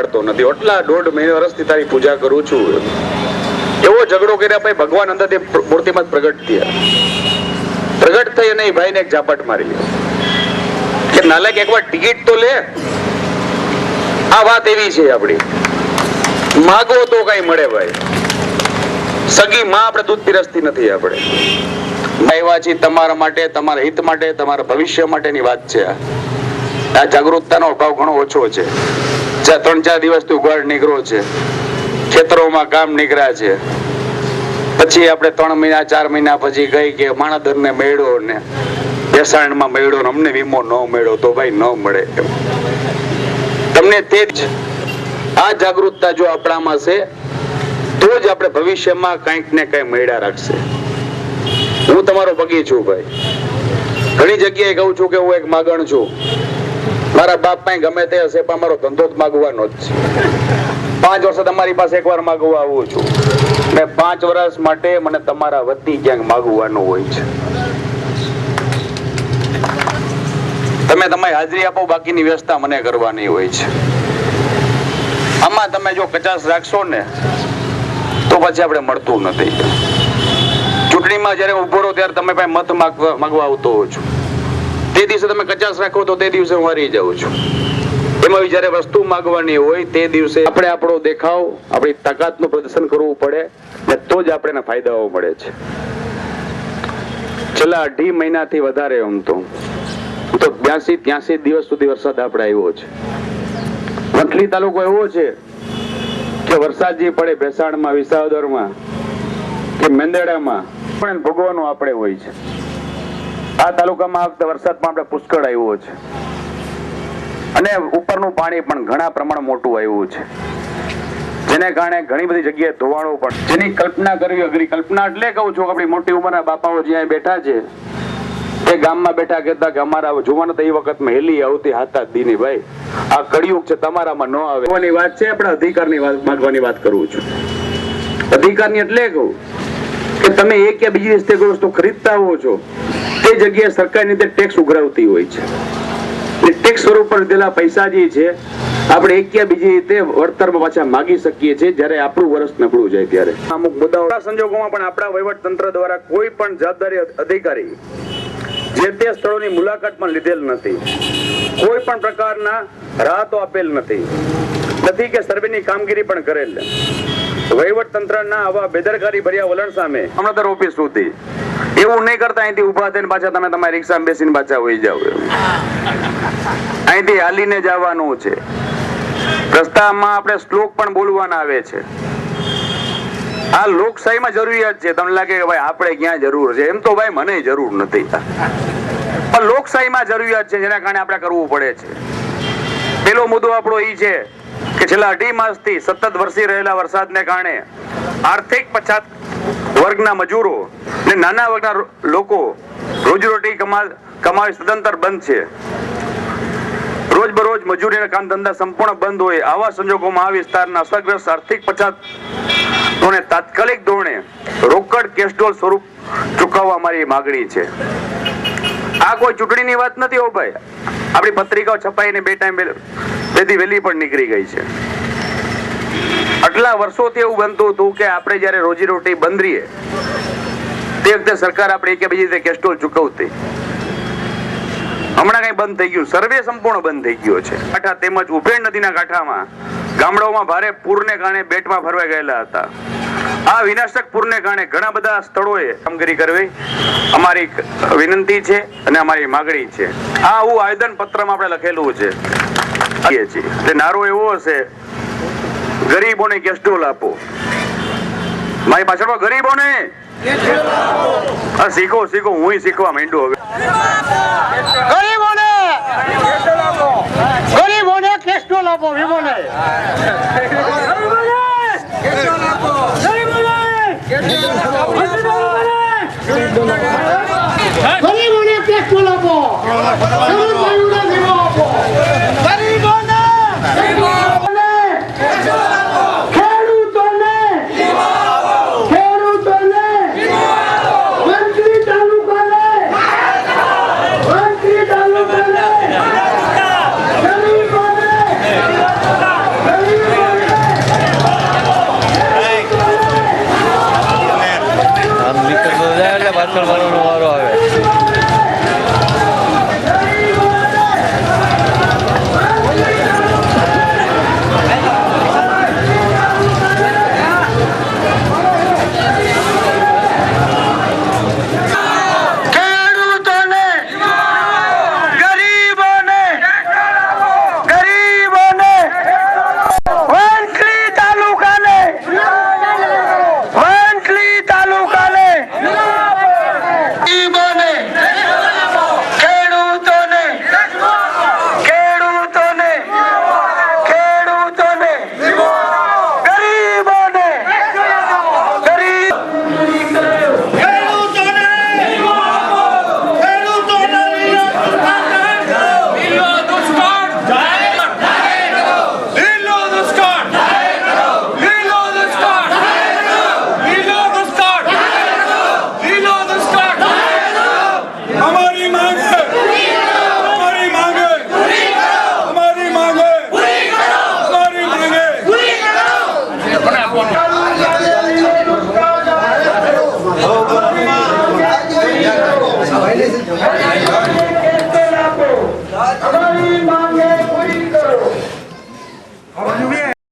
દેખાડતો નથી. એટલા 1.5 વર્ષથી તારી પૂજા કરું છું. એવો ઝઘડો કર્યા પછી ભગવાન અંદર તે મૂર્તિમાં પ્રગટ થયા. પ્રગટ થઈ અને એ ભાઈને એક ઝાપટ મારી લે કે નાલાયક એકવાર ટિકિટ તો લે. આ વાત એવી છે આપણી, માગો તો કઈ મળે ભાઈ. સગી માં આપણે દૂધ પીરસતી નથી. આપણે આવ્યા છીએ તમારા માટે, તમારા હિત માટે, તમારા ભવિષ્ય માટેની વાત છે. આ જાગૃતતાનો અભાવ ઘણો ઓછો છે. 3-4 દિવસથી ઉઘાડ નીકળો છે, ખેતરોમાં કામ નીકળ્યા છે, પછી આપણે 3 મહિના 4 મહિના પછી ગઈ કે માણાદર ને મેળો ને બેસાણમાં મેળો ને અમને વીમો ન મેળો તો ભાઈ ન મળે. તમને તે જ આ જાગૃતતા જો આપણામાં છે તો જ આપણે ભવિષ્યમાં કંઈક ને કંઈ મળ્યા રાખશે. હું તમારો બગી છું ભાઈ. ઘણી જગ્યાએ કહું છું કે હું એક માગણ છું. મારા બાપ પાસે ગમે તે હશે પણ મારો ધંધો જ માગવાનો જ છે. 5 વર્ષ તમારી પાસે એકવાર માગવા આવું છું ને 5 વર્ષ માટે મને તમારા વતી ક્યાંક માગવાનું હોય છે. તમે તમારી હાજરી આપો, બાકીની વ્યવસ્થા મને કરવાની હોય છે. આમાં તમે જો કચાશ રાખશો ને તો પછી આપણે મળતું નથી. ચૂંટણીમાં જયારે ઉભો રહો ત્યારે તમે પાસે મત માંગવા આવતો હોઉં છું. તે દિવસે તમે કચાશ રાખો તો તે દિવસે હું હારી જાઉં છું. એમાં જયારે વસ્તુ માંગવાની હોય તે દિવસે આપણે આપણો દેખાવ, આપણી તાકાતનું પ્રદર્શન કરવું પડે ને તો જ આપણે ફાયદાઓ મળે છે. છેલ્લા 2.5 મહિનાથી વધારે આમ તો 82-83 દિવસ સુધી વરસાદ આપણે આવ્યો છે. વંથલી તાલુકો એવો છે કે વરસાદ જે પડે ભેસાણમાં, વિસાવદરમાં કે મેંદરડામાં પણ ભોગવવાનું આપણે હોય છે. આ તાલુકામાં આ વરસાદ પણ આપણે પુષ્કળ આવ્યો છે અને ઉપરનું પાણી પણ ઘણા પ્રમાણ મોટું આવ્યું છે, જેને કારણે ઘણી બધી જગ્યાએ ધોવાણો પણ, જેની કલ્પના કરવી અઘરી. કલ્પના એટલે કહું છું કે આપણી મોટી ઉંમરના બાપાઓ જ્યાં બેઠા છે એ ગામમાં બેઠા કહેતા કે અમારા જોવાનું તો એ વખતમાં હેલી આવતી હાથા દીની ભાઈ. આ કળિયુગ છે, તમારામાં ન આવે એવાની વાત છે. આપણે અધિકારની વાત માંગવાની વાત કરું છું. અધિકારની એટલે કહું કે તમે એક કે બીજી રીતે કોઈ વસ્તુ ખરીદતા હો છો તે જગ્યાએ સરકારની રીતે ટેક્સ ઉઘરાવતી હોય છે. ટેક્સ સ્વરૂપ પર દીધેલા પૈસા જે છે આપણે એક કે બીજી રીતે વળતરમાં પાછા માગી શકીએ છીએ જ્યારે આપણું વર્ષ નબળું જાય ત્યારે. અમુક મુદ્દાઓ સંજોગોમાં પણ આપણા વહીવટ તંત્ર દ્વારા કોઈ પણ જવાબદારી અધિકારી જે તે સ્થળોની મુલાકાત પણ લીધેલ નથી, કોઈ પણ પ્રકારના રાહતો આપેલ નથી કે સર્વેની કામગીરી પણ કરેલ. વહીવટ તંત્રના આવા બેદરકારી ભર્યા વલણ સામે હમણાં ઓફિસ સુધી એવું નહીં કરતા અહીંથી ઉભા થઈને પાછા તમે તમારી રિક્ષામાં બેસીને પાછા વહી જાવ. અહીંથી હાલીને જવાનું છે. રસ્તામાં આપણે શ્લોક પણ બોલવાના આવે છે. આ લોકશાહીમાં જરૂરિયાત છે. તમને લાગે કે ભાઈ આપણે ક્યાં જરૂર છે, એમ તો ભાઈ મને જરૂર નથી, પણ લોકશાહીમાં જરૂરિયાત છે જેના કારણે આપણે કરવું પડે છે. પેલો મુદ્દો આપણો એ છે કે છેલ્લા 2.5 માસથી સતત વરસી રહેલા વરસાદને કારણે આર્થિક પછાત વર્ગના મજૂરો અને નાના વર્ગના લોકો રોજીરોટી કમાવી સદંતર બંધ છે. રોજબરોજ મજૂરીના કામ ધંધા સંપૂર્ણ બંધ હોય આવા સંજોગોમાં આ વિસ્તારના અસરગ્રસ્ત આર્થિક પછાત તાત્કાલિક ધોરણે રોકડ કેશડોલ સ્વરૂપ ચૂકવવા અમારી માગણી છે. આ કોઈ ચૂંટણીની વાત નથી હો ભાઈ. આપણી પત્રિકાઓ છપાઈને 2 ટાઈમ બેથી વહેલી પણ નીકળી ગઈ છે. આટલા વર્ષોથી એવું બનતું હતું કે આપણે જયારે રોજીરોટી બંધ રહીએ તે વખતે સરકાર આપણે એક બીજી રીતે કેસ્ટોલ ચૂકવતી. હમણાં કઈ બંધ થઈ ગયું, સર્વે સંપૂર્ણ બંધ થઈ ગયો છે. કાંઠા તેમજ ઉભેણ નદીના કાંઠામાં ગામડાઓમાં ભારે પૂરને કારણે બેટમાં ફરવા ગયેલા હતા. આ વિનાશક પૂરને કારણે ઘણા બધા સ્થળોએ કામગીરી કરવી અમારી વિનંતી છે અને અમારી માગણી છે. આ આવું આવેદન પત્રમાં આપણે લખેલું છે. એટલે નારો એવો હશે, ગરીબોને કેસ્ટોલ આપો. મારી પાછળ ગરીબોને શીખો હું શીખવા માંડ્યો. હવે ગરીબોને કેસ્ટોલ આપો, વિમોને ગરીબોને કેસ્ટોલ આપો, જય